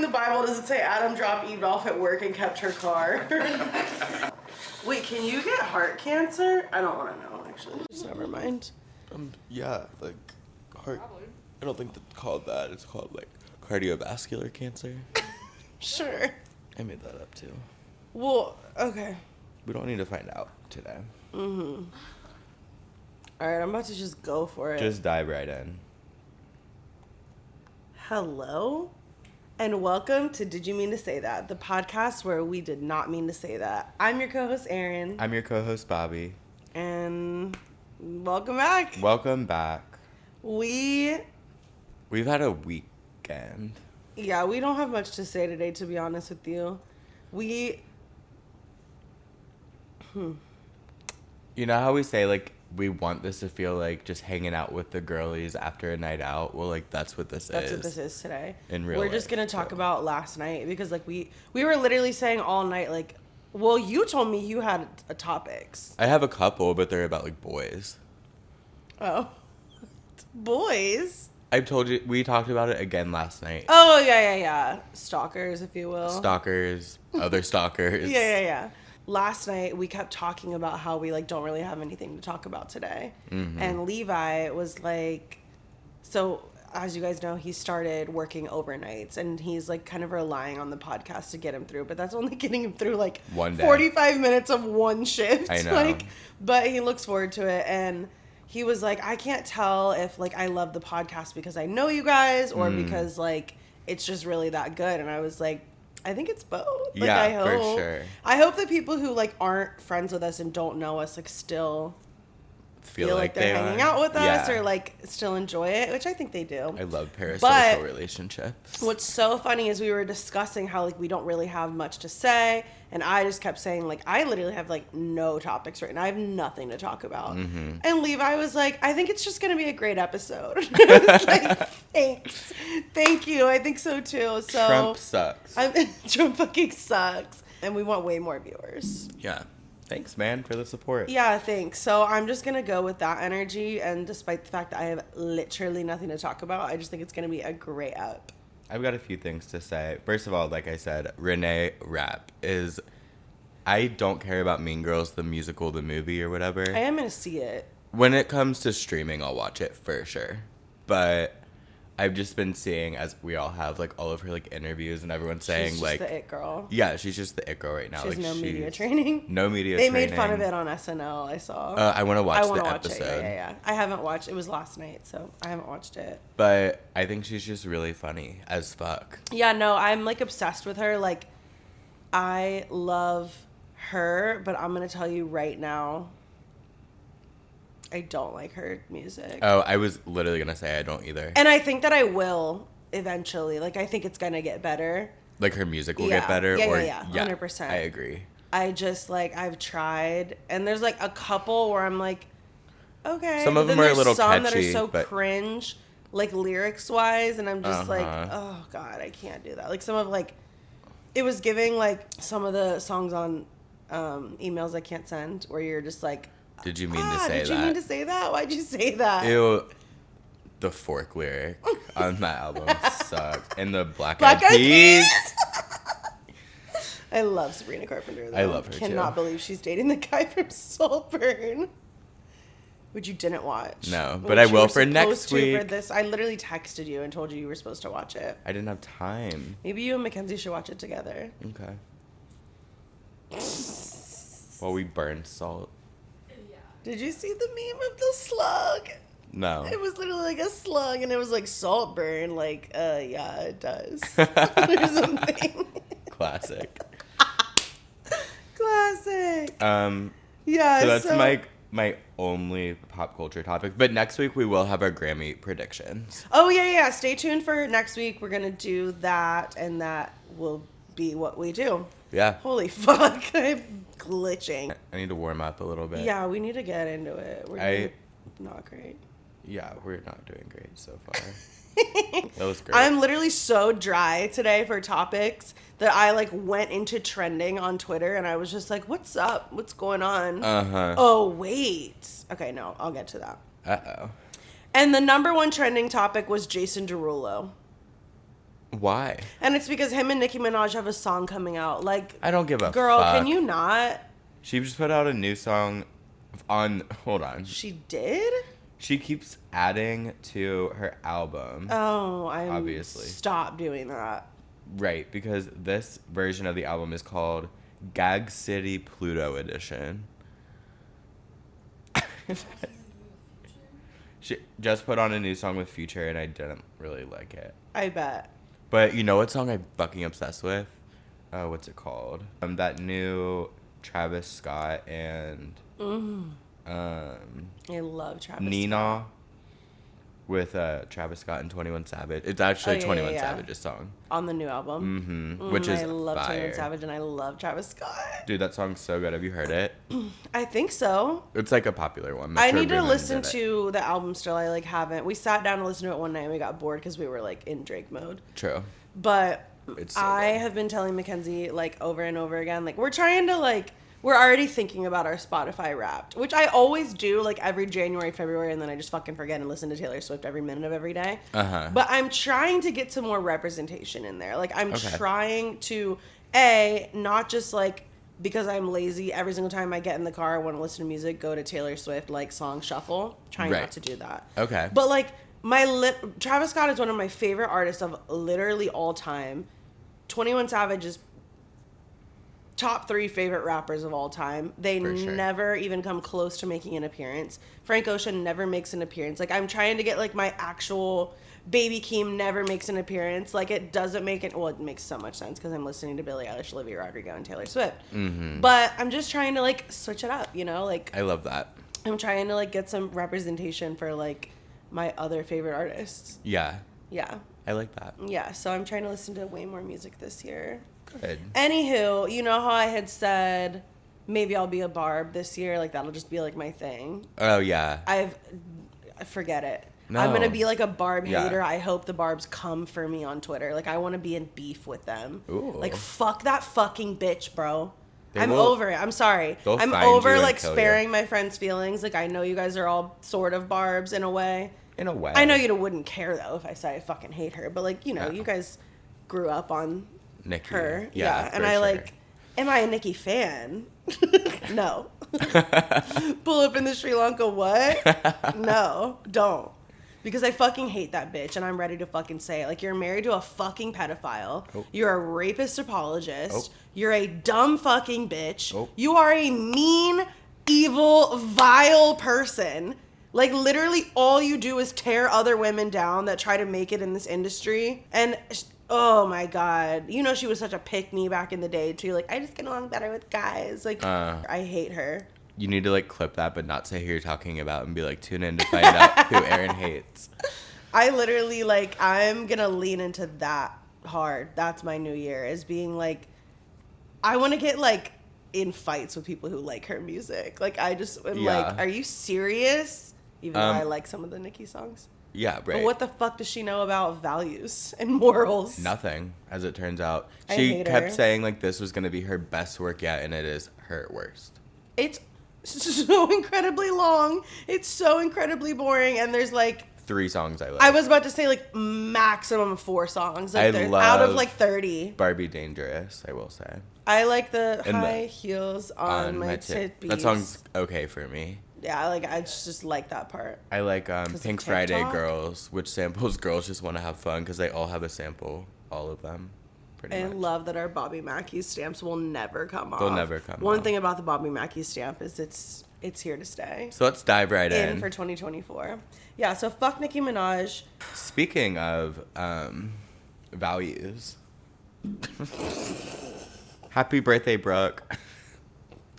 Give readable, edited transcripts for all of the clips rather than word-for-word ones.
in the Bible does it say Adam dropped Eve off at work and kept her car? Wait, can you get heart cancer? I don't want to know, actually. Just never mind. Yeah, like heart. Probably. I don't think it's called that. It's called like cardiovascular cancer. Sure. I made that up too. Well, okay. We don't need to find out today. Mm-hmm. All right, I'm about to just go for it. Just dive right in. Hello, and welcome to Did You Mean to Say That? The podcast where we did not mean to say that. I'm your co-host, Erin. I'm your co-host, Bobby. And welcome back. Welcome back. We've had a weekend. Yeah, we don't have much to say today, to be honest with you. You know how we say, like, we want this to feel like just hanging out with the girlies after a night out? Well, like, that's what this is. That's what this is today. In real life. We're just going to talk about last night because, like, we were literally saying all night, like, well, you told me you had topics. I have a couple, but they're about, like, boys. Oh. Boys? I told you, we talked about it again last night. Oh, yeah. Stalkers, if you will. Stalkers, other stalkers. Yeah. Last night, we kept talking about how we, like, don't really have anything to talk about today. Mm-hmm. And Levi was like, so, as you guys know, he started working overnights, and he's, like, kind of relying on the podcast to get him through. But that's only getting him through, like, 45 minutes of one shift. I know. Like, but he looks forward to it, and he was like, I can't tell if, like, I love the podcast because I know you guys or because, like, it's just really that good. And I was like, I think it's both. Like, yeah, I hope, for sure. I hope that people who, like, aren't friends with us and don't know us, like, still feel like they're hanging out with us or, like, still enjoy it, which I think they do. I love parasocial relationships. What's so funny is we were discussing how, like, we don't really have much to say, and I just kept saying, like, I literally have, like, no topics right now. I have nothing to talk about. Mm-hmm. And Levi was like, I think it's just going to be a great episode. I was like, thanks. Thank you. I think so, too. So Trump sucks. Trump fucking sucks. And we want way more viewers. Yeah. Thanks, man, for the support. Yeah, thanks. So I'm just going to go with that energy. And despite the fact that I have literally nothing to talk about, I just think it's going to be a great app. I've got a few things to say. First of all, like I said, Renee Rapp is... I don't care about Mean Girls, the musical, the movie, or whatever. I am going to see it. When it comes to streaming, I'll watch it for sure. But I've just been seeing, as we all have, like, all of her, like, interviews and everyone's saying, she's like... She's the it girl. Yeah, she's just the it girl right now. She has no media training. No media training. They made fun of it on SNL, I saw. I want to watch the episode. It. Yeah. I haven't watched it. It was last night, so I haven't watched it. But I think she's just really funny as fuck. Yeah, no, I'm, like, obsessed with her. Like, I love her, but I'm going to tell you right now, I don't like her music. Oh, I was literally going to say I don't either. And I think that I will eventually. Like, I think it's going to get better. Like, her music will get better? Yeah, 100%. I agree. I just, like, I've tried. And there's, like, a couple where I'm like, okay. Some of them are a little some catchy. That are so cringe, like, lyrics-wise. And I'm just like, oh, God, I can't do that. Like, some of, like, it was giving, like, some of the songs on Emails I Can't Send where you're just like, did you mean to say that? Did you mean to say that? Why'd you say that? Ew. The fork lyric on that album sucked. And the Black Eyed Peas. I love Sabrina Carpenter, though. I love her, Cannot believe she's dating the guy from Saltburn. Which you didn't watch. No, but I will for next week. For this. I literally texted you and told you were supposed to watch it. I didn't have time. Maybe you and Mackenzie should watch it together. Okay. While we burn salt. Did you see the meme of the slug? No. It was literally like a slug, and it was like Saltburn. Like, yeah, it does. Or something. Classic. Classic. Yeah. So that's my only pop culture topic. But next week we will have our Grammy predictions. Oh yeah. Stay tuned for next week. We're gonna do that, and that will be what we do. Yeah. Holy fuck! I'm glitching. I need to warm up a little bit. Yeah, we need to get into it. We're not great. Yeah, we're not doing great so far. That was great. I'm literally so dry today for topics that I, like, went into trending on Twitter, and I was just like, what's up? What's going on? Uh-huh. Oh, wait. Okay, no, I'll get to that. Uh-oh. And the number one trending topic was Jason Derulo. Why? And it's because him and Nicki Minaj have a song coming out. Like, I don't give a girl, fuck. can you not? She just put out a new song on... Hold on. She did? She keeps adding to her album. Oh, obviously. Stop doing that. Right, because this version of the album is called Gag City Pluto Edition. She just put on a new song with Future, and I didn't really like it. I bet. But you know what song I'm fucking obsessed with? What's it called? That new Travis Scott and I love Travis Nina Scott. with Travis Scott and 21 Savage. It's actually 21 Savage's song. On the new album. Which is I love fire. 21 Savage and I love Travis Scott. Dude, that song's so good. Have you heard it? I think so. It's like a popular one. I need to listen to the album still. I like haven't. We sat down to listen to it one night and we got bored because we were like in Drake mode. True. But It's so I good. have been telling Mackenzie like over and over again, like we're trying to like, we're already thinking about our Spotify Wrapped, which I always do like every January, February, and then I just fucking forget and listen to Taylor Swift every minute of every day. But I'm trying to get some more representation in there. Like I'm trying to, not just like, because I'm lazy, every single time I get in the car, I want to listen to music, go to Taylor Swift, like song shuffle. Trying not to do that. Okay. But like Travis Scott is one of my favorite artists of literally all time. 21 Savage is top 3 favorite rappers of all time. They never even come close to making an appearance. Frank Ocean never makes an appearance. Like I'm trying to get like my actual Baby Keem never makes an appearance. Like it doesn't make it. Well, it makes so much sense because I'm listening to Billie Eilish, Olivia Rodrigo, and Taylor Swift. But I'm just trying to like switch it up. You know, like I love that. I'm trying to like get some representation for like my other favorite artists. Yeah. Yeah. I like that. Yeah. So I'm trying to listen to way more music this year. Good. Anywho, you know how I had said maybe I'll be a Barb this year? Like that'll just be like my thing. Oh yeah. Forget it. No. I'm gonna be like a Barb hater. I hope the Barbs come for me on Twitter. Like I want to be in beef with them. Ooh. Like fuck that fucking bitch, bro. I'm will- over it. I'm sorry. They'll I'm find over you and like kill sparing you. my friends' feelings. Like I know you guys are all sort of Barbs in a way. In a way. I know you wouldn't care though if I said I fucking hate her, but like you know, No. you guys grew up on Nicki. her. Yeah. And for I sure. like, am I a Nicki fan? No. Pull up in the Sri Lanka, what? No, don't. Because I fucking hate that bitch and I'm ready to fucking say it. Like, you're married to a fucking pedophile. Oh. You're a rapist apologist. Oh. You're a dumb fucking bitch. Oh. You are a mean, evil, vile person. Like, literally all you do is tear other women down that try to make it in this industry. And, oh my God. You know she was such a pick-me back in the day, too. Like, I just get along better with guys. Like, I hate her. You need to like clip that, but not say who you're talking about, and be like, tune in to find out who Erin hates. I literally, like, I'm gonna lean into that hard. That's my new year, is being like, I want to get like in fights with people who like her music. Like, I just am like, are you serious? Even though I like some of the Nicki songs. Yeah, right. But what the fuck does she know about values and morals? Nothing, as it turns out. I She hate kept her. saying like this was gonna be her best work yet, and it is her worst. It's so incredibly long. It's so incredibly boring. And there's like 3 songs I like. I was about to say like maximum 4 songs. Like I out of love like 30. Barbie Dangerous, I will say. I like the And high heels on my titties. That song's okay for me. Yeah, like I just like that part. I like of Pink Friday TikTok? Girls, which samples Girls Just Want to Have Fun, because they all have a sample, all of them. Pretty I much. love that our Bobby Mackey stamps will never come off. They'll never come One off. thing about the Bobby Mackey stamp is it's here to stay. So let's dive right In in. for 2024. Yeah, so fuck Nicki Minaj. Speaking of values. Happy birthday, Brooke.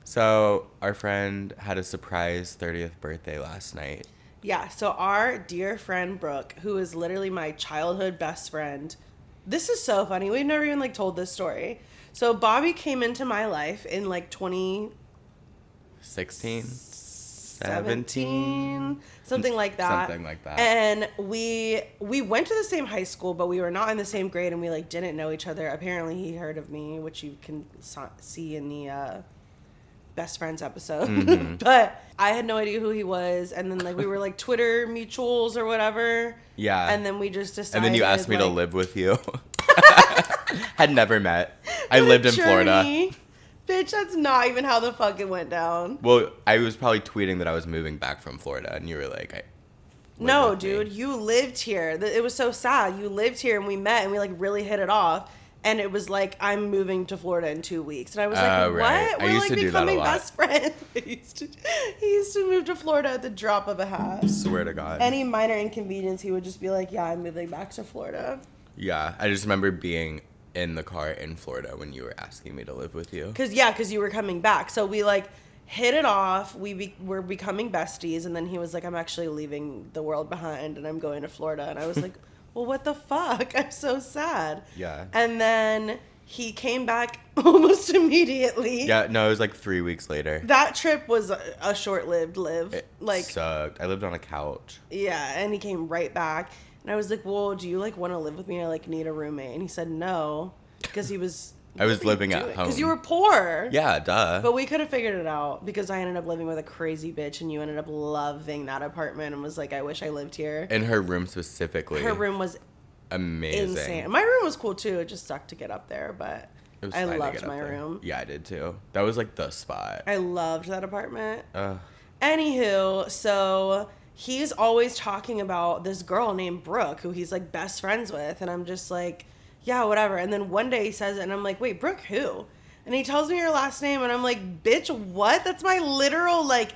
So our friend had a surprise 30th birthday last night. Yeah, so our dear friend Brooke, who is literally my childhood best friend. This is so funny. We've never even like told this story. So Bobby came into my life in like 16? 17, something like that. Something like that. And we went to the same high school, but we were not in the same grade, and we like didn't know each other. Apparently, he heard of me, which you can see in the best friends episode. Mm-hmm. But I had no idea who he was, and then like we were like Twitter mutuals or whatever. Yeah. And then we just decided. And then you asked me to like, live with you. Had never met. I lived in Florida. Bitch, that's not even how the fuck it went down. Well, I was probably tweeting that I was moving back from Florida, and you were like, no, dude, you lived here. It was so sad. You lived here, and we met, and we, like, really hit it off. And it was like, I'm moving to Florida in 2 weeks. And I was like, right. what? We're, like, becoming best friends. He used to move to Florida at the drop of a hat. Swear to God. Any minor inconvenience, he would just be like, yeah, I'm moving back to Florida. Yeah, I just remember being in the car in Florida when you were asking me to live with you. Because you were coming back. So we, like, hit it off. We're becoming besties. And then he was like, I'm actually leaving the world behind, and I'm going to Florida. And I was like... well, what the fuck? I'm so sad. Yeah. And then he came back almost immediately. Yeah, no, it was like 3 weeks later. That trip was a short-lived live. It like sucked. I lived on a couch. Yeah, and he came right back. And I was like, well, do you, like, want to live with me? I, like, need a roommate. And he said no, because he was... I was living at home. Because you were poor. Yeah, duh. But we could have figured it out, because I ended up living with a crazy bitch, and you ended up loving that apartment and was like, I wish I lived here. In her room specifically. Her room was amazing. Insane. My room was cool too. It just sucked to get up there, but I loved my room. Yeah, I did too. That was like the spot. I loved that apartment. Anywho, so he's always talking about this girl named Brooke, who he's like best friends with, and I'm just like, yeah, whatever. And then one day he says it, and I'm like, wait, Brooke who? And he tells me her last name, and I'm like, bitch, what? That's my literal, like,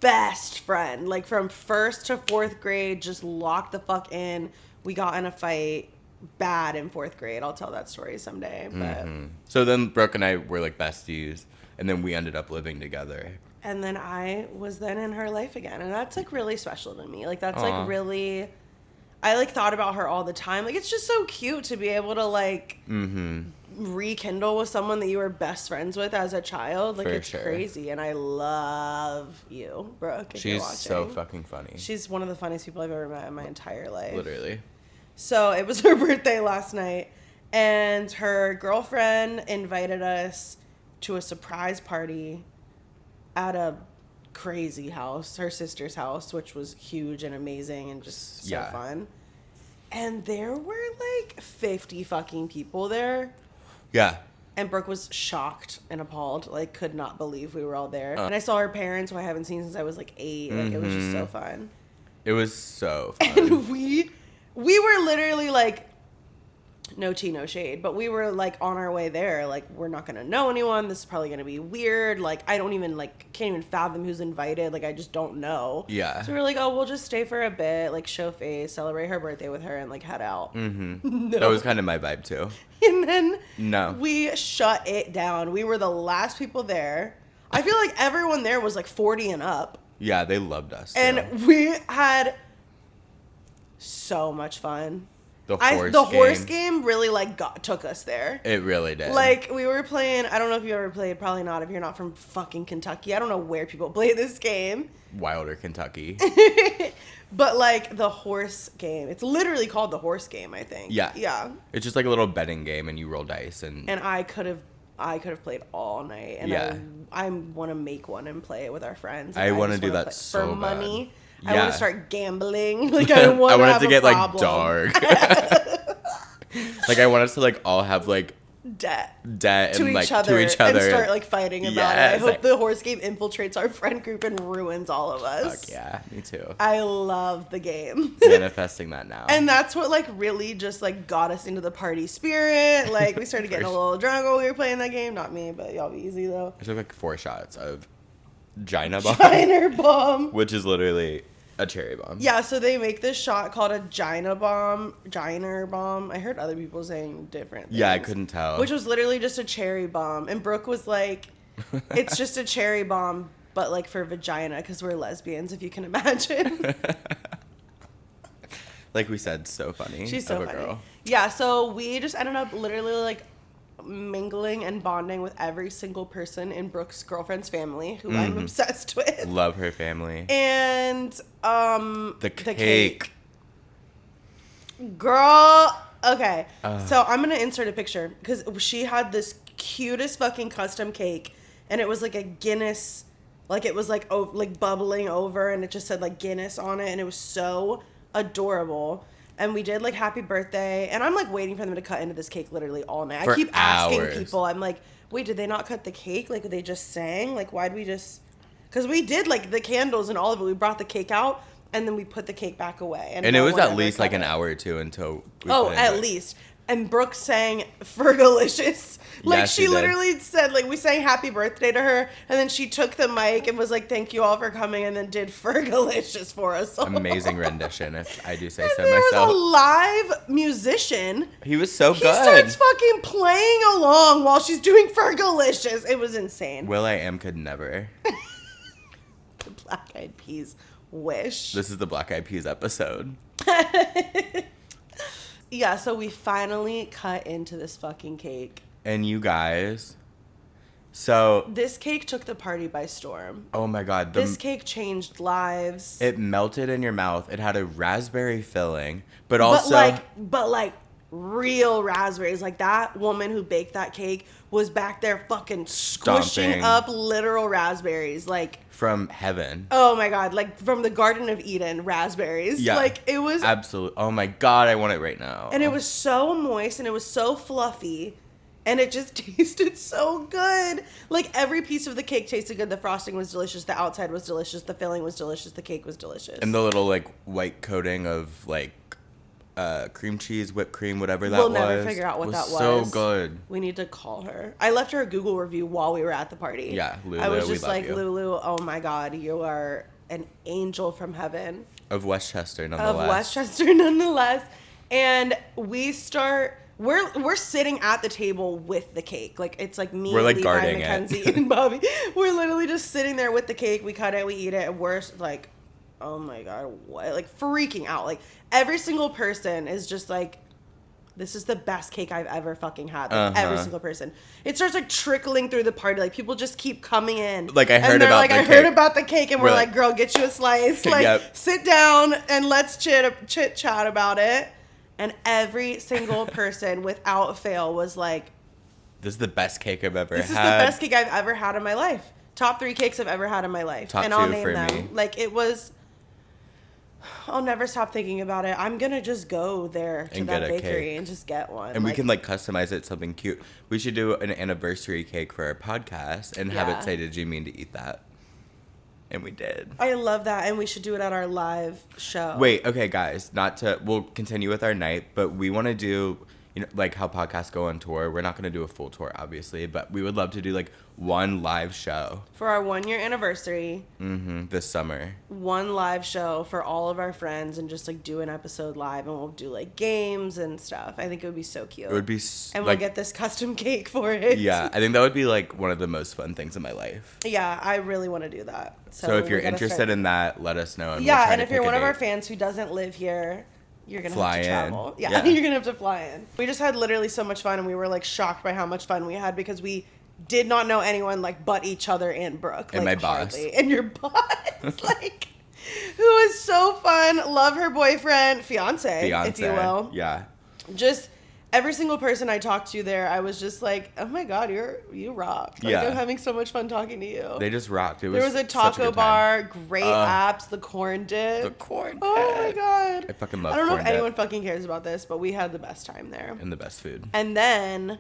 best friend. Like, from 1st to 4th grade, just locked the fuck in. We got in a fight bad in 4th grade. I'll tell that story someday. But So then Brooke and I were, like, besties, and then we ended up living together. And then I was then in her life again. And that's, like, really special to me. Like, that's, like, really... I, like, thought about her all the time. Like, it's just so cute to be able to, like, rekindle with someone that you were best friends with as a child. Like, it's crazy. And I love you, Brooke, if you're watching. She's so fucking funny. She's one of the funniest people I've ever met in my entire life. Literally. So, it was her birthday last night. And her girlfriend invited us to a surprise party at a crazy house, her sister's house, which was huge and amazing and just so fun. And there were like 50 fucking people there. Yeah. And Brooke was shocked and appalled, like could not believe we were all there. And I saw her parents, who I haven't seen since I was like 8. Like it was just so fun. It was so fun. And we were literally like, no tea, no shade, but we were like on our way there. Like, we're not gonna know anyone. This is probably gonna be weird. Like, I don't even can't even fathom who's invited. Like, I just don't know. Yeah. So we were like, oh, we'll just stay for a bit, like show face, celebrate her birthday with her, and like head out. No. That was kind of my vibe too. And then we shut it down. We were the last people there. I feel like everyone there was like 40 and up. Yeah, they loved us. And we had so much fun. The horse game really took us there. It really did. Like, we were playing, I don't know if you ever played, probably not if you're not from fucking Kentucky. I don't know where people play this game. Wilder, Kentucky. But like the horse game, it's literally called the horse game, I think. Yeah. It's just like a little betting game, and you roll dice. And I could have played all night. And I want to make one and play it with our friends. I want to do that so for bad. money. Yeah. I want to start gambling. Like, I want to have it to get problem. like dark. Like, I want us to like all have like debt to and each like other to each other and start like fighting about it. I hope like, the horse game infiltrates our friend group and ruins all of us. Fuck yeah, me too. I love the game. Manifesting that now. And that's what like really just like got us into the party spirit. Like, we started getting a little drunk while we were playing that game. Not me, but y'all be easy though. I took like 4 shots of Gina bomb, which is literally a cherry bomb. Yeah, so they make this shot called a Gina bomb. I heard other people saying different things. Yeah, I couldn't tell. Which was literally just a cherry bomb. And Brooke was like, it's just a cherry bomb, but like for vagina, because we're lesbians, if you can imagine. Like we said, so funny. She's so funny. Girl. Yeah, so we just ended up literally like mingling and bonding with every single person in Brooke's girlfriend's family, who I'm obsessed with. Love her family. And the cake. Girl, okay. So I'm gonna insert a picture, because she had this cutest fucking custom cake, and it was like a Guinness, like it was like like bubbling over, and it just said like Guinness on it, and it was so adorable. And we did like happy birthday. And I'm like waiting for them to cut into this cake literally all night. For I keep asking hours. people, I'm like, wait, did they not cut the cake? Like, they just sang? Like, why'd we just... Because we did like the candles and all of it. We brought the cake out and then we put the cake back away. And it was at least like an hour or two until we at least. And Brooke sang Fergalicious. Like, Yeah, she she did. literally said, like, we sang happy birthday to her, and then she took the mic and was like, thank you all for coming, and then did Fergalicious for us all. Amazing rendition, if I do say And so there myself. was a live musician. He was so He good. starts fucking playing along while she's doing Fergalicious. It was insane. will.i.am could never. The Black Eyed Peas wish. This is the Black Eyed Peas episode. Yeah, so we finally cut into this fucking cake. And you guys, so... This cake took the party by storm. Oh my God. This cake changed lives. It melted in your mouth. It had a raspberry filling, but also... But like real raspberries. Like, that woman who baked that cake was back there fucking squishing Stomping. up literal raspberries. Like... From heaven. Oh my God, like from the Garden of Eden, raspberries. Yeah. Like, it was... Absolutely. Oh my God, I want it right now. And it was so moist and it was so fluffy. And it just tasted so good. Like, every piece of the cake tasted good. The frosting was delicious. The outside was delicious. The filling was delicious. The cake was delicious. And the little, like, white coating of, like, cream cheese, whipped cream, whatever that was. We'll never figure out what that was. So good. We need to call her. I left her a Google review while we were at the party. Yeah, Lulu, I was we just love like, you. Lulu, oh my God, you are an angel from heaven. Of Westchester, nonetheless. Of Westchester, nonetheless. And we're sitting at the table with the cake. Like, it's like me, We're, like, Levi, guarding Mackenzie, it. and Bobby. We're literally just sitting there with the cake. We cut it, we eat it, and we're like, oh my God, what? Like, freaking out. Like, every single person is just like, this is the best cake I've ever fucking had. Like, every single person. It starts like trickling through the party. Like, people just keep coming in. Like, I heard and they're about like, the I cake. heard about the cake, and we're We're like, like- girl, get you a slice. Like, Yep. sit down and let's chit chat about it. And every single person, without fail, was like, This is the best cake I've ever this had. is the best cake I've ever had in my life. Top 3 cakes I've ever had in my life. Top and I'll 2 name for them. me. Like, it was... I'll never stop thinking about it. I'm gonna just go there to And that get a bakery cake. and just get one. And we Like, can, like, customize it something cute. We should do an anniversary cake for our podcast and have Yeah. it say, did you mean to eat that? And we did. I love that, and we should do it at our live show. Wait, okay, guys, we'll continue with our night, but we want to do, you know, like how podcasts go on tour. We're not going to do a full tour, obviously, but we would love to do, like, one live show For our 1-year anniversary, this summer. one live show for all of our friends, and just like do an episode live, and we'll do like games and stuff. I think it would be so cute. It would be, and like, we'll get this custom cake for it. yeah, I think that would be, like, one of the most fun things in my life. Yeah, I really want to do that. So if you're we gotta interested start- in that, let us know. And we'll Yeah, try and to if you're pick a one of our date. fans who doesn't live here, you're gonna Fly have to in. travel. Yeah, Yeah. you're gonna have to fly in. We just had literally so much fun, and we were like shocked by how much fun we had because we did not know anyone like but each other and Brooke. And like, my boss. hardly. And your boss, like, who was so fun. Love her boyfriend, fiance, if you will. Yeah. Just every single person I talked to there, I was just like, oh my God, you rock. Like, Yeah. I'm having so much fun talking to you. They just rocked. There was a such taco good time. bar, great apps, the corn dip. The corn Oh my dip. God. I fucking love I don't know if corn dip. anyone fucking cares about this, but we had the best time there. And the best food. And then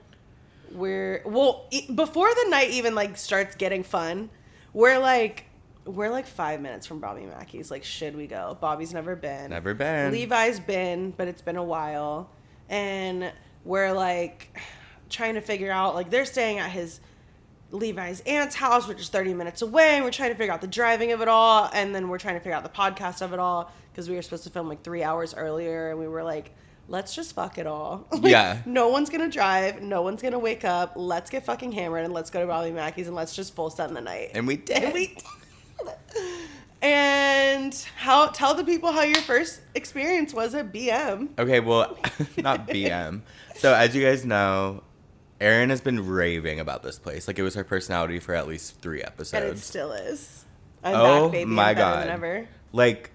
before the night even like starts getting fun, we're like 5 minutes from Bobby Mackey's. Like, should we go? Bobby's never been. Never been. Levi's been, but it's been a while. And we're like trying to figure out, like, they're staying at Levi's aunt's house, which is 30 minutes away, and we're trying to figure out the driving of it all, and then we're trying to figure out the podcast of it all, because we were supposed to film like 3 hours earlier, and we were like, let's just fuck it all. Like, Yeah. no one's gonna drive, no one's gonna wake up, let's get fucking hammered, and let's go to Bobby Mackey's, and let's just full send the night. And we did. And we did. And tell the people how your first experience was at BM. Okay, well, not BM. So as you guys know, Erin has been raving about this place. Like, it was her personality for at least 3 episodes. And it still is. I'm Oh back, baby. my I'm better God. than ever. Like,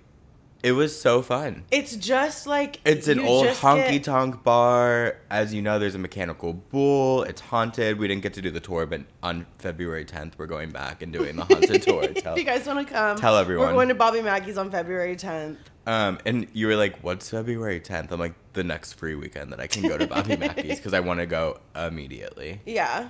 It was so fun. It's just like... It's an old honky-tonk bar. As you know, there's a mechanical bull. It's haunted. We didn't get to do the tour, but on February 10th, we're going back and doing the haunted tour. If you guys want to come, tell everyone. We're going to Bobby Mackey's on February 10th. And you were like, what's February 10th? I'm like, the next free weekend that I can go to Bobby Mackey's because I want to go immediately. Yeah.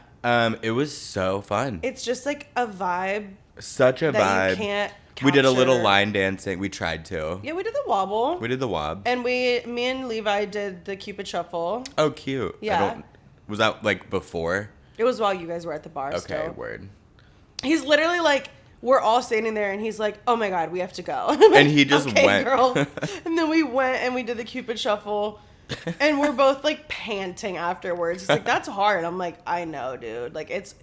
It was so fun. It's just like a vibe. Such a vibe. You can't capture. We did a little line dancing. We tried to. Yeah, we did the wobble. We did the wob. And me and Levi did the Cupid Shuffle. Oh, cute. Yeah. Was that like before? It was while you guys were at the bar. Okay, still. word. He's literally like, we're all standing there, and he's like, "Oh my god, we have to go." And he just went. Girl. And then we went and we did the Cupid Shuffle, and we're both like panting afterwards. He's like, "That's hard." I'm like, "I know, dude. Like it's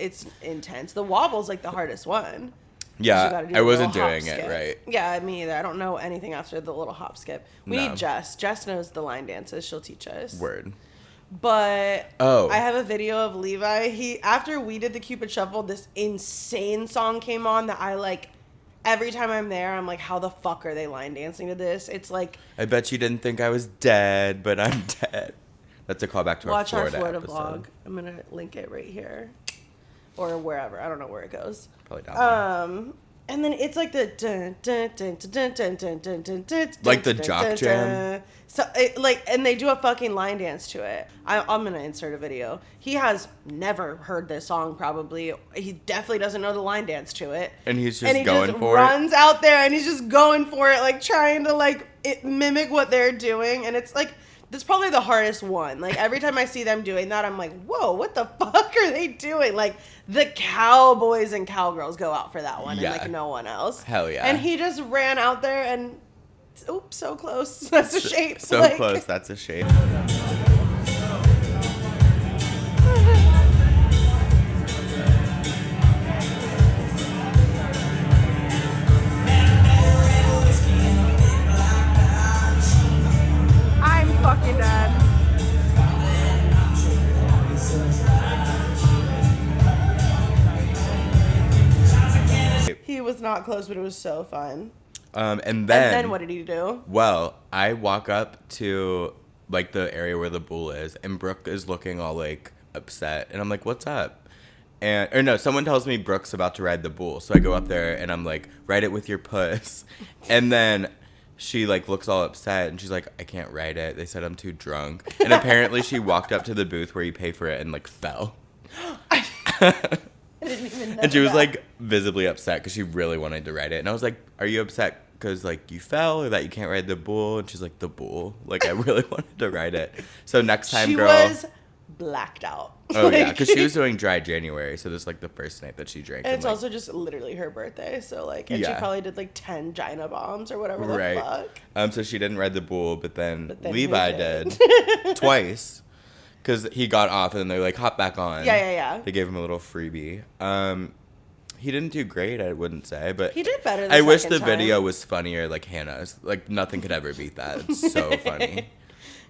intense. The wobble's like the hardest one." Yeah, I wasn't doing it right. Yeah, me either. I don't know anything after the little hop skip. We need Jess. Jess knows the line dances. She'll teach us. Word. But I have a video of Levi. After we did the Cupid Shuffle, this insane song came on that I like. Every time I'm there, I'm like, how the fuck are they line dancing to this? It's like... I bet you didn't think I was dead, but I'm dead. That's a callback to our Florida episode. Vlog. I'm going to link it right here. Or wherever. I don't know where it goes. Probably down there. And then it's like the dun, dun, dun, dun, dun, dun, dun, dun, dun, like the dun, jock dun, jam. dun. So and they do a fucking line dance to it. I'm gonna insert a video. He has never heard this song probably. He definitely doesn't know the line dance to it. And he's just going for it. Runs out there and he's just going for it, like trying to like mimic what they're doing. And it's like that's probably the hardest one. Like every time I see them doing that, I'm like, whoa, what the fuck are they doing? Like the cowboys and cowgirls go out for that one, and like no one else. Hell yeah! And he just ran out there and, oops, so close. That's a shape. So like, close. That's a shape. I'm fucking dead. He was not close, but it was so fun. And then what did he do? Well, I walk up to like the area where the bull is, and Brooke is looking all like upset, and I'm like, "What's up?" Someone tells me Brooke's about to ride the bull, so I go up there and I'm like, "Ride it with your puss," and then she like looks all upset, and she's like, "I can't ride it. They said I'm too drunk," and apparently she walked up to the booth where you pay for it and like fell. I didn't even know and she was that. like visibly upset because she really wanted to ride it, and I was like, "Are you upset because like you fell or that you can't ride the bull?" And she's like, "The bull. Like I really wanted to ride it." So next time, she girl. was blacked out. Oh yeah, because she was doing dry January, so this is like the first night that she drank. And it's like, also just literally her birthday, so like, and she probably did like 10 Gina bombs or whatever the fuck. So she didn't ride the bull, but then Levi did twice. Because he got off and then they like hop back on. Yeah. They gave him a little freebie. He didn't do great, I wouldn't say, but he did better. I wish the video was funnier, like Hannah's. Like nothing could ever beat that. It's so funny.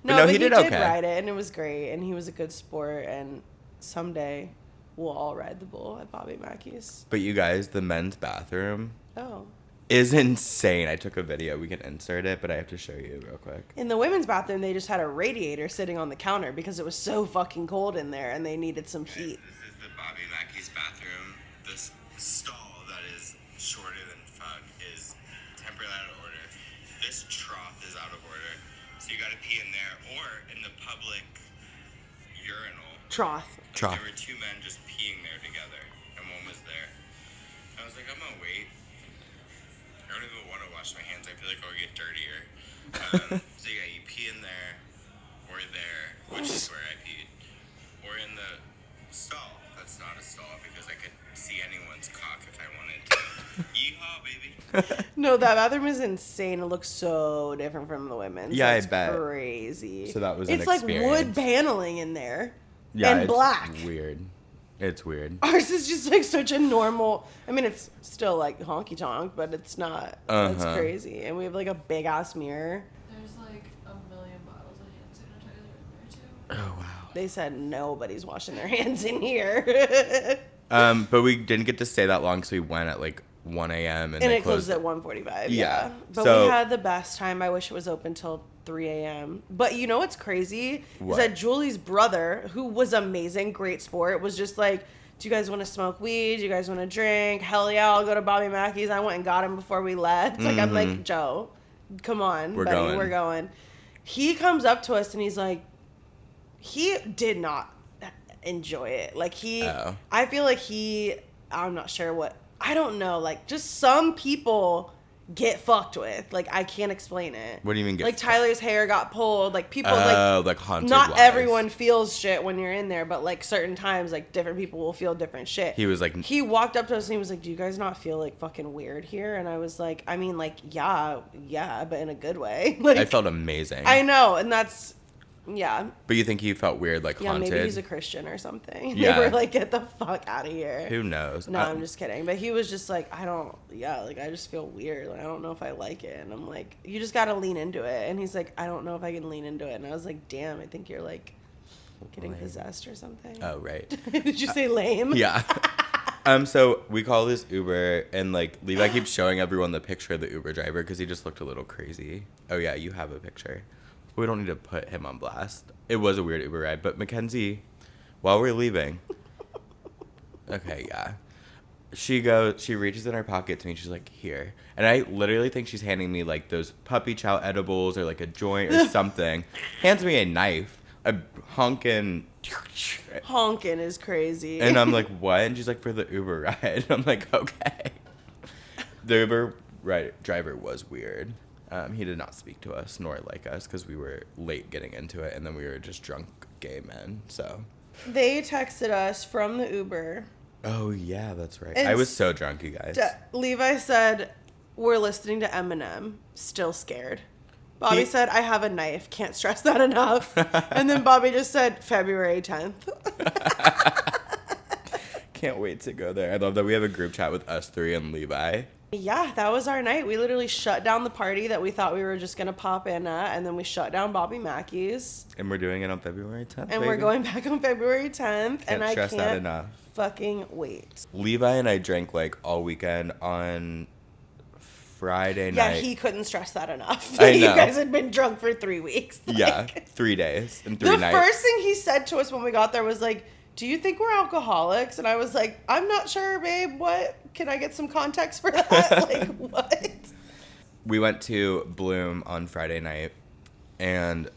But he did ride it, and it was great, and he was a good sport. And someday we'll all ride the bull at Bobby Mackey's. But you guys, the men's bathroom. Oh. Is insane. I took a video. We can insert it, but I have to show you real quick. In the women's bathroom, they just had a radiator sitting on the counter because it was so fucking cold in there and they needed some heat. This is the Bobby Mackey's bathroom. This stall that is shorter than fuck is temporarily out of order. This trough is out of order. So you gotta pee in there or in the public urinal. Trough. There were two men just peeing there together and one was there. I was like, I'm gonna wait. I don't even want to wash my hands. I feel like I'll get dirtier. So yeah, you pee in there, or there, which is where I peed, or in the stall. That's not a stall because I could see anyone's cock if I wanted to. Yeehaw, baby. No, that bathroom is insane. It looks so different from the women's. Yeah, it's I bet. Crazy. So that was it's like wood paneling in there. Yeah, and it's black. Weird. It's weird. Ours is just like such a normal. I mean, it's still like honky tonk, but it's not. It's crazy, and we have like a big ass mirror. There's like 1 million bottles of hand sanitizer in there too. Oh wow. They said nobody's washing their hands in here. But we didn't get to stay that long, so we went at like 1 a.m. And it closed at 1:45. Yeah. But So, we had the best time. I wish it was open till 3 a.m. But you know what's crazy? What? Is that Julie's brother, who was amazing, great sport, was just like, do you guys want to smoke weed? Do you guys want to drink? Hell yeah, I'll go to Bobby Mackey's. I went and got him before we left. Like, I'm like, Joe, come on, We're buddy, going. we're going. He comes up to us and he's like, he did not enjoy it. Like, I feel like I'm not sure what, I don't know, like, just some people get fucked with. Like, I can't explain it. What do you mean get like, fucked? Tyler's hair got pulled. Like, people, like haunted not wise. everyone feels shit when you're in there, but, like, certain times, like, different people will feel different shit. He was like... He walked up to us and he was like, do you guys not feel, like, fucking weird here? And I was like, I mean, like, yeah, but in a good way. Like, I felt amazing. I know, and that's... Yeah. But you think he felt weird, like haunted? Yeah, maybe he's a Christian or something. Yeah. They were like, get the fuck out of here. Who knows? No, I'm just kidding. But he was just like, I just feel weird. Like, I don't know if I like it. And I'm like, you just got to lean into it. And he's like, I don't know if I can lean into it. And I was like, damn, I think you're like getting possessed or something. Oh, right. Did you say lame? Yeah. So we call this Uber, and like Levi keeps showing everyone the picture of the Uber driver because he just looked a little crazy. Oh yeah, you have a picture. We don't need to put him on blast. It was a weird Uber ride, but Mackenzie, while we're leaving, okay, yeah, she reaches in her pocket to me. She's like, here, and I literally think she's handing me like those puppy chow edibles or like a joint or something. Hands me a knife, a honkin' is crazy. And I'm like, what? And she's like, for the Uber ride. I'm like, okay. The Uber driver was weird. He did not speak to us nor like us because we were late getting into it, and then we were just drunk gay men. So they texted us from the Uber. Oh yeah, that's right. And I was so drunk, you guys. Levi said, we're listening to Eminem, still scared. Bobby said, I have a knife, can't stress that enough. And then Bobby just said, February 10th. Can't wait to go there. I love that we have a group chat with us three and Levi. Yeah, that was our night. We literally shut down the party that we thought we were just going to pop in at, and then we shut down Bobby Mackey's. And we're doing it on February 10th, And we're going back on February 10th, and I stress can't that enough. fucking wait. Levi and I drank like all weekend on Friday night. Yeah, he couldn't stress that enough. I know. You guys had been drunk for 3 weeks. Yeah, 3 days and 3 nights. The first thing he said to us when we got there was like, do you think we're alcoholics? And I was like, I'm not sure, babe. What? Can I get some context for that? Like, what? We went to Bloom on Friday night, and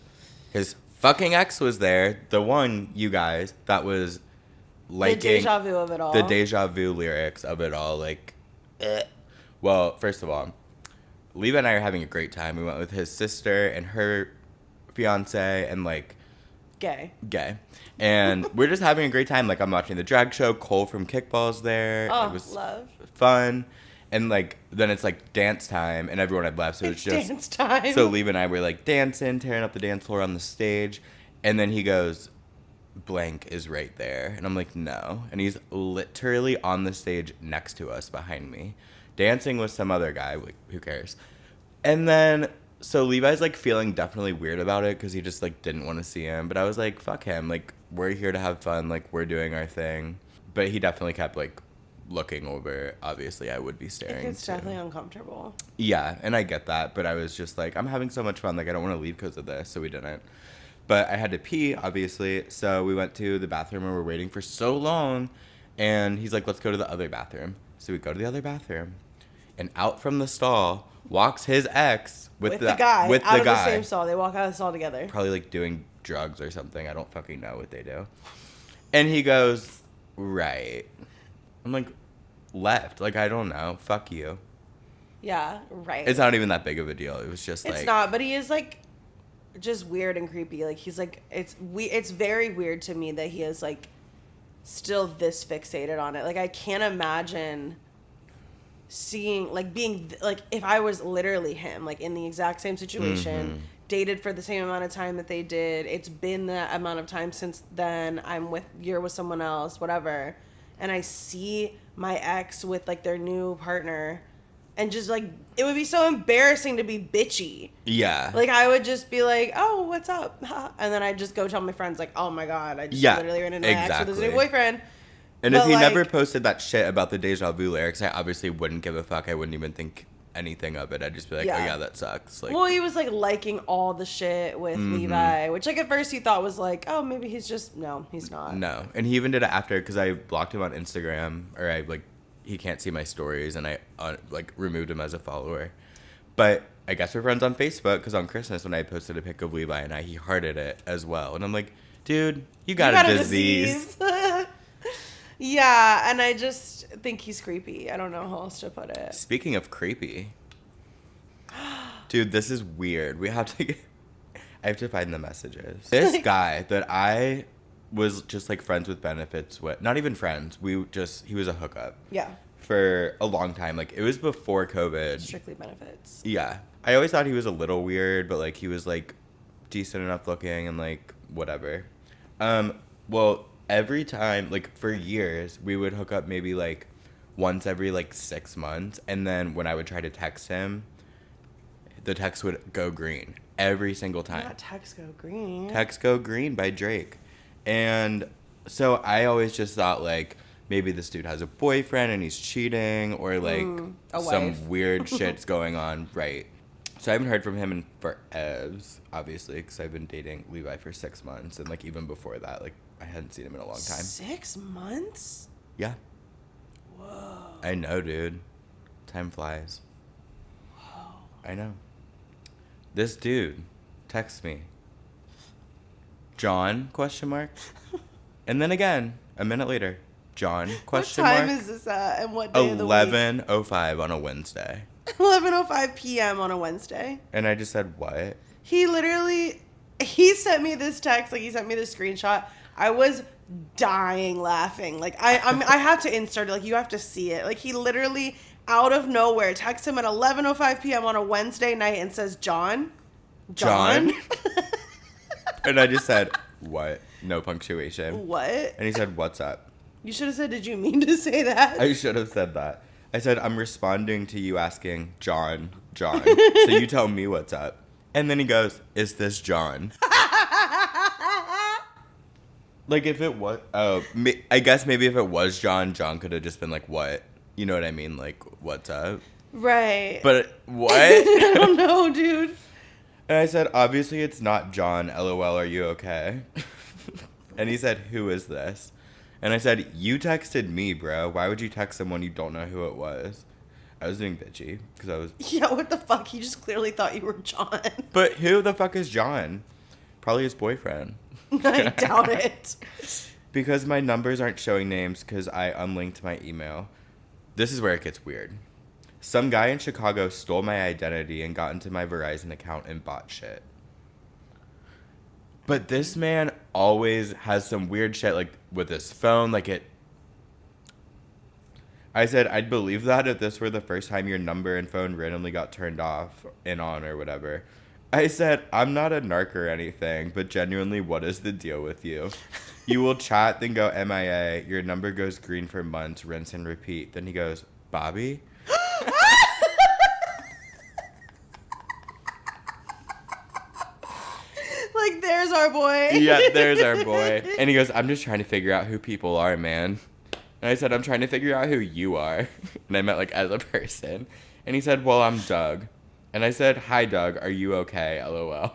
his fucking ex was there. The one, you guys, that was liking... The deja vu of it all. The deja vu lyrics of it all. Like, Well, first of all, Levi and I are having a great time. We went with his sister and her fiance and, like... Gay. And we're just having a great time. Like, I'm watching the drag show. Cole from Kickball's there. Oh, it was love. fun. And, like, then it's, like, dance time. And everyone had left. So it's just... dance time. So Levi and I were, like, dancing, tearing up the dance floor on the stage. And then he goes, blank is right there. And I'm like, no. And he's literally on the stage next to us, behind me. Dancing with some other guy. Like, who cares? And then... So Levi's, like, feeling definitely weird about it because he just, like, didn't want to see him. But I was like, fuck him. Like, we're here to have fun. Like, we're doing our thing. But he definitely kept, like, looking over. Obviously, I would be staring, It's definitely uncomfortable. Yeah, and I get that. But I was just like, I'm having so much fun. Like, I don't want to leave because of this. So we didn't. But I had to pee, obviously. So we went to the bathroom and we're waiting for so long. And he's like, let's go to the other bathroom. So we go to the other bathroom. And out from the stall walks his ex with the guy. With out the of guy. the same stall. They walk out of the stall together. Probably, like, doing drugs or something. I don't fucking know what they do. And he goes, right. I'm like, left. Like, I don't know. Fuck you. Yeah, right. It's not even that big of a deal. It was just like... It's not, but he is, like, just weird and creepy. Like, he's, like... It's very weird to me that he is, like, still this fixated on it. Like, I can't imagine... seeing, like, being, like, if I was literally him, like, in the exact same situation, dated for the same amount of time that they did, it's been that amount of time since then, you're with someone else, whatever, and I see my ex with, like, their new partner, and just, like, it would be so embarrassing to be bitchy. Yeah. Like, I would just be like, oh, what's up? And then I'd just go tell my friends, like, oh my god, I just literally ran into my ex with his new boyfriend. And But, if he like, never posted that shit about the Deja Vu lyrics, I obviously wouldn't give a fuck. I wouldn't even think anything of it. I'd just be like, Yeah. oh yeah, that sucks. Like, well, he was like liking all the shit with Levi, which like at first he thought was like, oh, maybe he's just he's not. no. And he even did it after because I blocked him on Instagram, or I like he can't see my stories, and I like removed him as a follower. But I guess we're friends on Facebook because on Christmas when I posted a pic of Levi and he hearted it as well, and I'm like, dude, you got a disease. Yeah, and I just think he's creepy. I don't know how else to put it. Speaking of creepy, dude, this is weird. We have to I have to find the messages. This guy that I was just like friends with benefits with, not even friends. He was a hookup. Yeah. For a long time. Like, it was before COVID. Strictly benefits. Yeah. I always thought he was a little weird, but like he was like decent enough looking and like whatever. Well, every time, like for years, we would hook up maybe like once every like 6 months, and then when I would try to text him, the text would go green every single time. Not text go green. Text Go Green by Drake. And so I always just thought like maybe this dude has a boyfriend and he's cheating, or like some weird shit's going on, right? So I haven't heard from him in forever, obviously, because I've been dating Levi for 6 months, and like even before that, like I hadn't seen him in a long time. 6 months? Yeah. Whoa. I know, dude. Time flies. Whoa. I know. This dude texts me. John, question mark. And then again, a minute later, John, question mark. What time is this at, and what day of the week? 11:05 on a Wednesday. 11:05 p.m. on a Wednesday. And I just said, what? He sent me this text, like he sent me this screenshot. I was dying laughing. Like I have to insert it. Like you have to see it. Like he literally out of nowhere texts him at 11:05 p.m. on a Wednesday night and says, John. And I just said, what? No punctuation. What? And he said, what's up? You should have said, did you mean to say that? I should have said that. I said, I'm responding to you asking John. So you tell me what's up. And then he goes, is this John? Like if it was, I guess maybe if it was John could have just been like, what? You know what I mean? Like, what's up? Right. But what? I don't know, dude. And I said, obviously it's not John. LOL, are you okay? And he said, who is this? And I said, you texted me, bro. Why would you text someone you don't know who it was? I was being bitchy because I was... Yeah, what the fuck? He just clearly thought you were John. But who the fuck is John? Probably his boyfriend. I doubt it. Because my numbers aren't showing names because I unlinked my email. This is where it gets weird. Some guy in Chicago stole my identity and got into my Verizon account and bought shit. But this man always has some weird shit, like, with his phone, like it... I said, I'd believe that if this were the first time your number and phone randomly got turned off and on or whatever. I said, I'm not a narc or anything, but genuinely, what is the deal with you? You will chat, then go MIA. Your number goes green for months, rinse and repeat. Then he goes, Bobby? Like, there's our boy. Yeah, there's our boy. And he goes, I'm just trying to figure out who people are, man. And I said, I'm trying to figure out who you are. And I meant, like, as a person. And he said, well, I'm Doug. And I said, hi, Doug. Are you okay? LOL.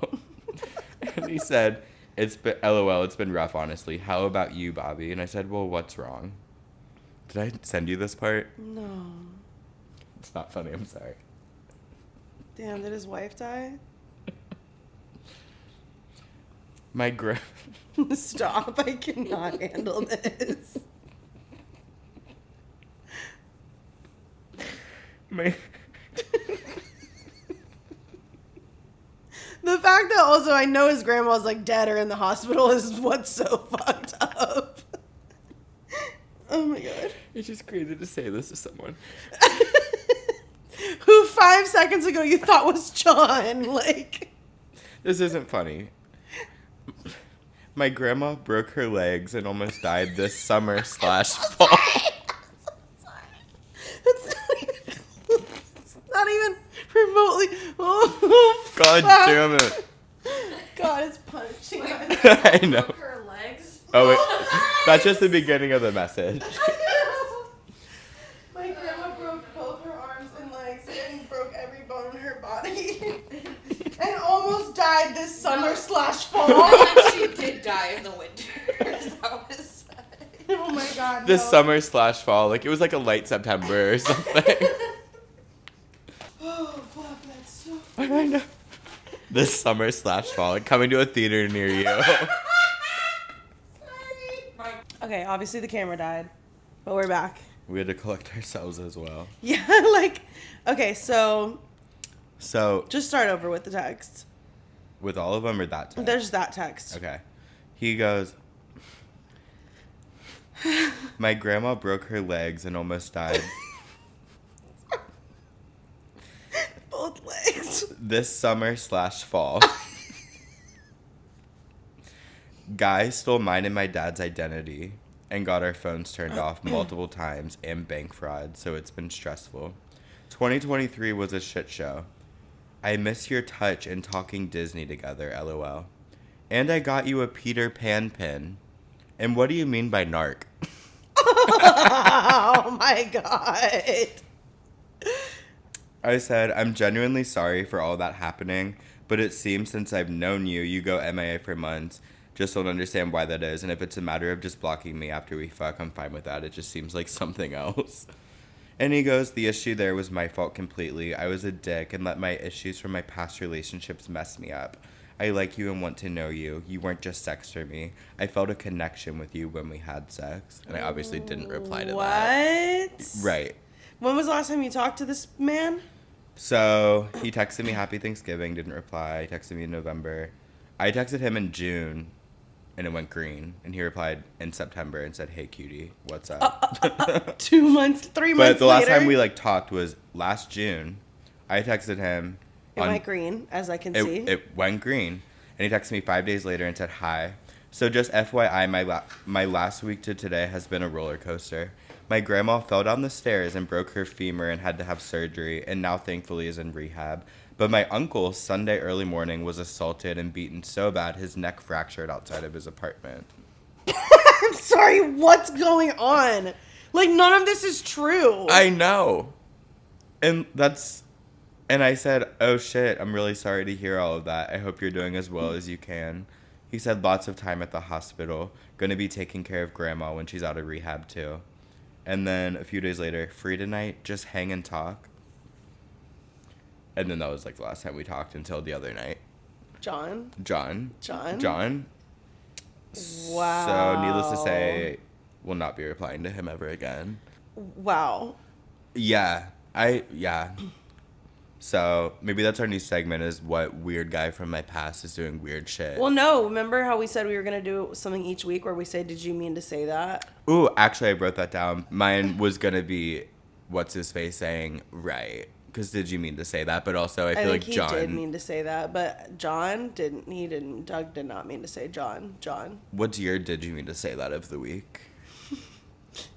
And he said, LOL, it's been rough, honestly. How about you, Bobby? And I said, well, what's wrong? Did I send you this part? No. It's not funny. I'm sorry. Damn, did his wife die? Stop. I cannot handle this. The fact that also I know his grandma's like dead or in the hospital is what's so fucked up. Oh my god. It's just crazy to say this to someone. Who 5 seconds ago you thought was John. Like, this isn't funny. My grandma broke her legs and almost died this summer/fall. It's not even remotely. Oh, God damn it. God, it's punching. I know. Her legs. Oh, wait. That's just the beginning of the message. My grandma broke both her arms and legs and broke every bone in her body. And almost died this summer / fall. And she did die in the winter. That was Oh my god. This no. summer / fall. Like, it was like a light September or something. Oh, fuck, that's so I know. This summer / fall. Coming to a theater near you. Sorry. Okay, obviously the camera died, but we're back. We had to collect ourselves as well. Yeah, like, okay, so So, just start over with the text. with all of them or that text? There's that text. Okay. He goes, my grandma broke her legs and almost died. Both legs. This summer / fall. Guy stole mine and my dad's identity and got our phones turned off multiple times and bank fraud, so it's been stressful. 2023 was a shit show. I miss your touch and talking Disney together, LOL. And I got you a Peter Pan pin. And what do you mean by narc? Oh my god. I said, I'm genuinely sorry for all that happening, but it seems since I've known you, you go MIA for months. Just don't understand why that is, and if it's a matter of just blocking me after we fuck, I'm fine with that. It just seems like something else. And he goes, the issue there was my fault completely. I was a dick and let my issues from my past relationships mess me up. I like you and want to know you. You weren't just sex for me. I felt a connection with you when we had sex. And I obviously didn't reply to that. What? Right. When was the last time you talked to this man? So he texted me Happy Thanksgiving, didn't reply. He texted me in November. I texted him in June, and it went green. And he replied in September and said, hey, cutie, what's up? 2 months, 3 months But the last later. time we, talked was last June. I texted him. It went green, as I can see. It went green. And he texted me 5 days later and said, hi. So just FYI, my last week to today has been a roller coaster. My grandma fell down the stairs and broke her femur and had to have surgery, and now thankfully is in rehab. But my uncle, Sunday early morning, was assaulted and beaten so bad his neck fractured outside of his apartment. I'm sorry, what's going on? Like, none of this is true. I know. And I said, oh shit, I'm really sorry to hear all of that. I hope you're doing as well as you can. He said lots of time at the hospital. Gonna be taking care of grandma when she's out of rehab too. And then a few days later, free tonight, just hang and talk. And then that was the last time we talked until the other night. John. Wow. So needless to say, will not be replying to him ever again. Wow. Yeah. So maybe that's our new segment, is what weird guy from my past is doing weird shit. Well, no. Remember how we said we were going to do something each week where we say, did you mean to say that? Ooh, actually, I wrote that down. Mine was going to be, what's his face saying, right. Because did you mean to say that? But also, I feel like John. He did mean to say that, but John didn't. He didn't. Doug did not mean to say John. What's your did you mean to say that of the week?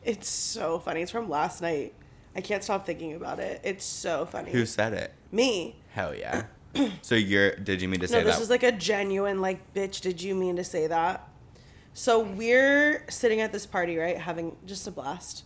It's so funny. It's from last night. I can't stop thinking about it. It's so funny. Who said it? Me. Hell yeah. So did you mean to say that? No, this is a genuine, bitch, did you mean to say that? So we're sitting at this party, right? Having just a blast.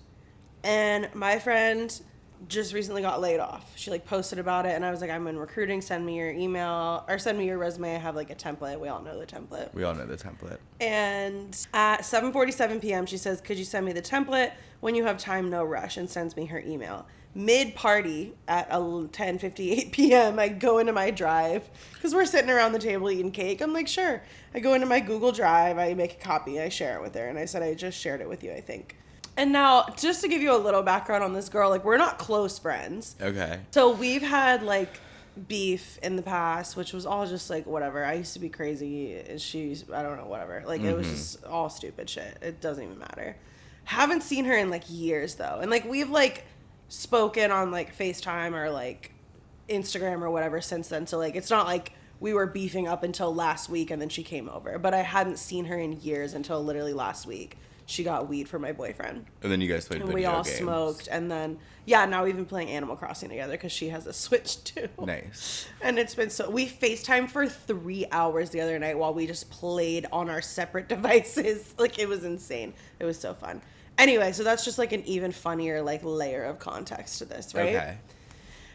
And my friend just recently got laid off. She posted about it, and I was like, I'm in recruiting, send me your email, or send me your resume. I have a template. We all know the template. And at 7:47 p.m. she says, could you send me the template when you have time, no rush, and sends me her email. Mid-party at 10:58 p.m. I go into my drive, because we're sitting around the table eating cake. I'm like, sure. I go into my Google Drive, I make a copy, I share it with her, and I said, I just shared it with you, I think. And now, just to give you a little background on this girl, we're not close friends. Okay. So we've had, beef in the past, which was all just, whatever. I used to be crazy. I don't know, whatever. It was just all stupid shit. It doesn't even matter. Haven't seen her in, years, though. And, we've, spoken on, FaceTime or, Instagram or whatever since then. So, it's not like we were beefing up until last week and then she came over. But I hadn't seen her in years until literally last week. she got weed for my boyfriend. And then you guys played And video we all games. smoked. And then, yeah, now we've been playing Animal Crossing together because she has a Switch too. Nice. And it's been we FaceTimed for 3 hours the other night while we just played on our separate devices. Like, it was insane. It was so fun. Anyway, so that's just like an even funnier like layer of context to this, right? Okay.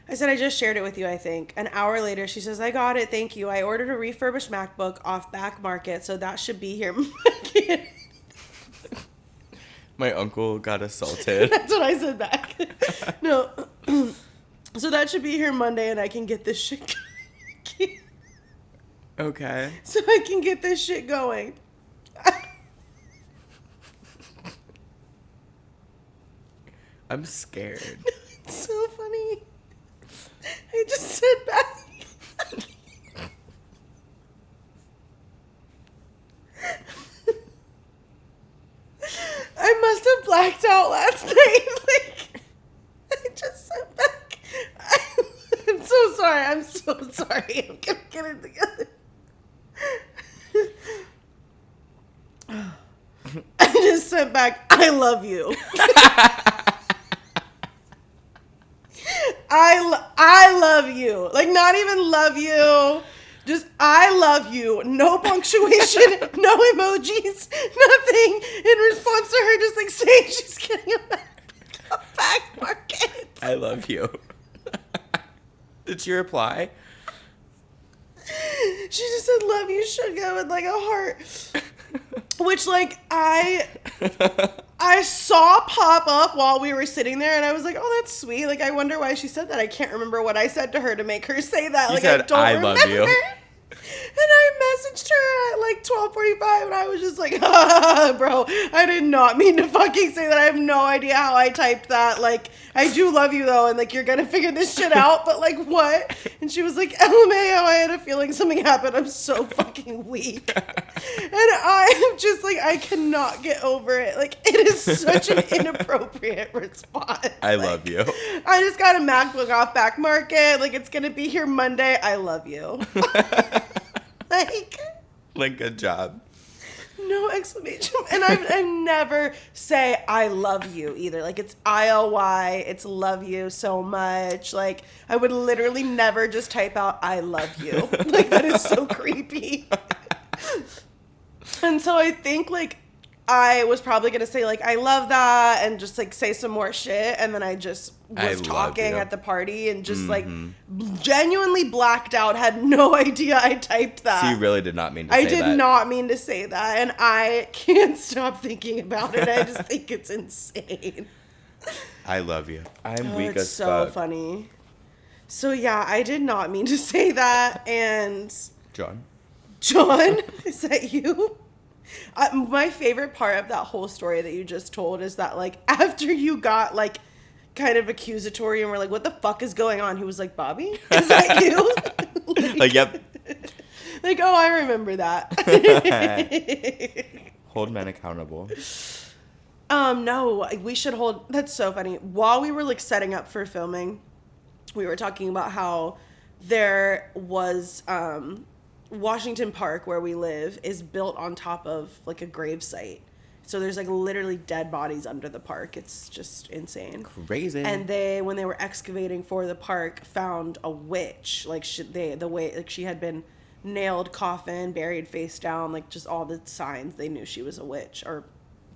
I said I just shared it with you, I think. An hour later, she says, I got it, thank you. I ordered a refurbished MacBook off Back Market, so that should be here. My uncle got assaulted. That's what I said back. No. So that should be here Monday, and I can get this shit going. Okay. So I can get this shit going. I'm scared. It's so funny. I just said back. I must have blacked out last night. Like, I just said back. I'm so sorry. I'm so sorry. I'm gonna get it together. I just sent back, I love you. I love you. Like, not even love you. Just, I love you. No punctuation, no emojis, nothing. In response to her just, like, saying she's getting a Back Market. I love you. Did she reply? She just said, love you, sugar, with, like, a heart. Which, like, I saw pop up while we were sitting there, and I was like, oh, that's sweet. Like, I wonder why she said that. I can't remember what I said to her to make her say that. You like, said, I don't remember. love you. And I messaged her at like 12:45, and I was just like, bro, I did not mean to fucking say that. I have no idea how I typed that. Like, I do love you, though, and like, you're gonna figure this shit out, but like, what? And she was like, LMAO, I had a feeling something happened. I'm so fucking weak. And I am just like, I cannot get over it. Like, it is such an inappropriate response. I love you. I just got a MacBook off Back Market. Like, it's gonna be here Monday. I love you. Like, good job. No exclamation. And I never say I love you either. Like, it's ILY. It's love you so much. Like, I would literally never just type out I love you. Like, that is so creepy. And so I think, like, I was probably going to say, like, I love that and just, like, say some more shit. And then I just was talking at the party and just, like, genuinely blacked out, had no idea I typed that. So you really did not mean to say that. I did not mean to say that. And I can't stop thinking about it. I just think it's insane. I love you. I'm weak It's as so fuck. funny. So, yeah, I did not mean to say that. And John, is that you? My favorite part of that whole story that you just told is that, like, after you got, like, kind of accusatory and we're like, what the fuck is going on? He was like, Bobby? Is that you? like, yep. Like, oh, I remember that. Hold men accountable. No, we should hold, that's so funny. While we were, like, setting up for filming, we were talking about how there was, Washington Park, where we live, is built on top of, like, a grave site. So there's, like, literally dead bodies under the park. It's just insane. Crazy. And when they were excavating for the park, found a witch. Like, she had been nailed, coffin, buried face down, like, just all the signs. They knew she was a witch, or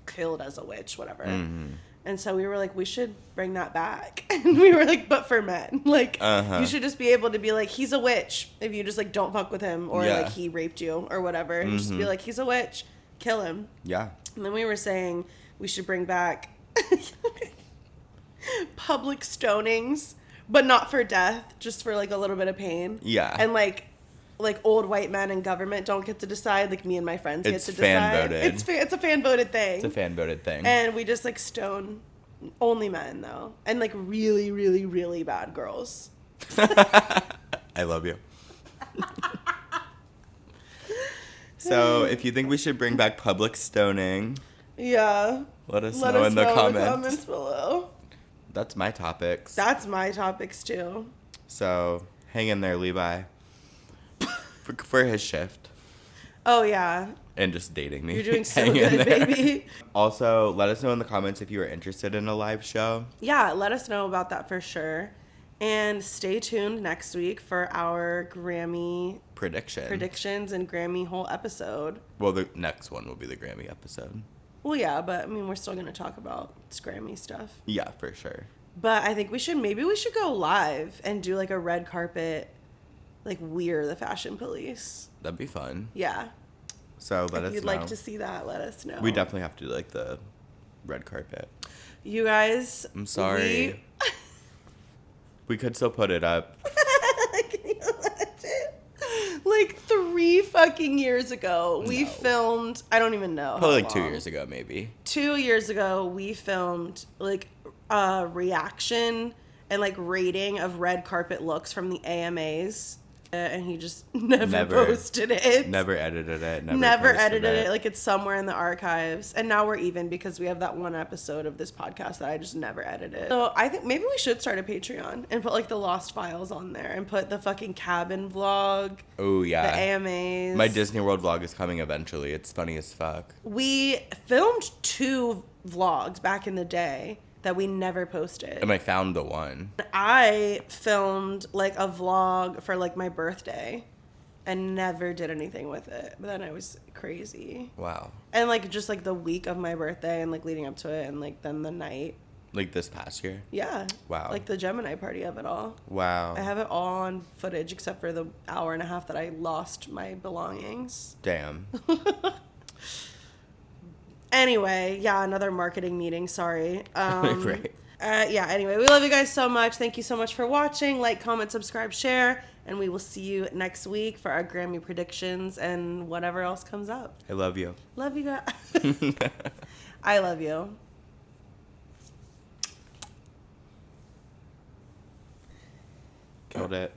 killed as a witch, whatever. Mm-hmm. And so we were like, we should bring that back. And we were like, but for men. Like, you should just be able to be like, he's a witch. If you just, like, don't fuck with him. Or, like, he raped you or whatever. And just be like, he's a witch. Kill him. Yeah. And then we were saying we should bring back public stonings. But not for death. Just for, like, a little bit of pain. Yeah. And, like old white men in government don't get to decide. Like, me and my friends get to decide. It's fan-voted. It's a fan-voted thing. It's a fan-voted thing. And we just, like, stone only men, though. And, like, really, really, really bad girls. I love you. So, if you think we should bring back public stoning, yeah, let us know in the comments below. That's my topics. That's my topics, too. So, hang in there, Levi. For his shift. Oh, yeah. And just dating me. You're doing so Hang in good, there. baby. Also, let us know in the comments if you are interested in a live show. Yeah, let us know about that for sure. And stay tuned next week for our Grammy predictions and Grammy whole episode. Well, the next one will be the Grammy episode. Well, yeah, but I mean, we're still going to talk about Grammy stuff. Yeah, for sure. But I think we should go live and do like a red carpet, like we're the fashion police. That'd be fun. Yeah. So let us know. If you'd like to see that, let us know. We definitely have to do like the red carpet. You guys. I'm sorry. We could still put it up. Can you imagine? Like 3 fucking years ago, we filmed, I don't even know. Probably like 2 years ago, maybe. 2 years ago, we filmed like a reaction and like rating of red carpet looks from the AMAs. And he just never posted it. Never edited it. Never edited it. Like it's somewhere in the archives. And now we're even because we have that one episode of this podcast that I just never edited. So I think maybe we should start a Patreon and put like the lost files on there and put the fucking cabin vlog. Oh, yeah. The AMAs. My Disney World vlog is coming eventually. It's funny as fuck. We filmed 2 vlogs back in the day that we never posted. And I found the one. I filmed like a vlog for like my birthday and never did anything with it. But then I was crazy. Wow. And like just like the week of my birthday and like leading up to it and like then the night. Like this past year? Yeah. Wow. Like the Gemini party of it all. Wow. I have it all on footage except for the hour and a half that I lost my belongings. Damn. Anyway, yeah, another marketing meeting. Sorry. Right. Yeah, anyway, we love you guys so much. Thank you so much for watching. Like, comment, subscribe, share. And we will see you next week for our Grammy predictions and whatever else comes up. I love you. Love you guys. I love you. Killed it.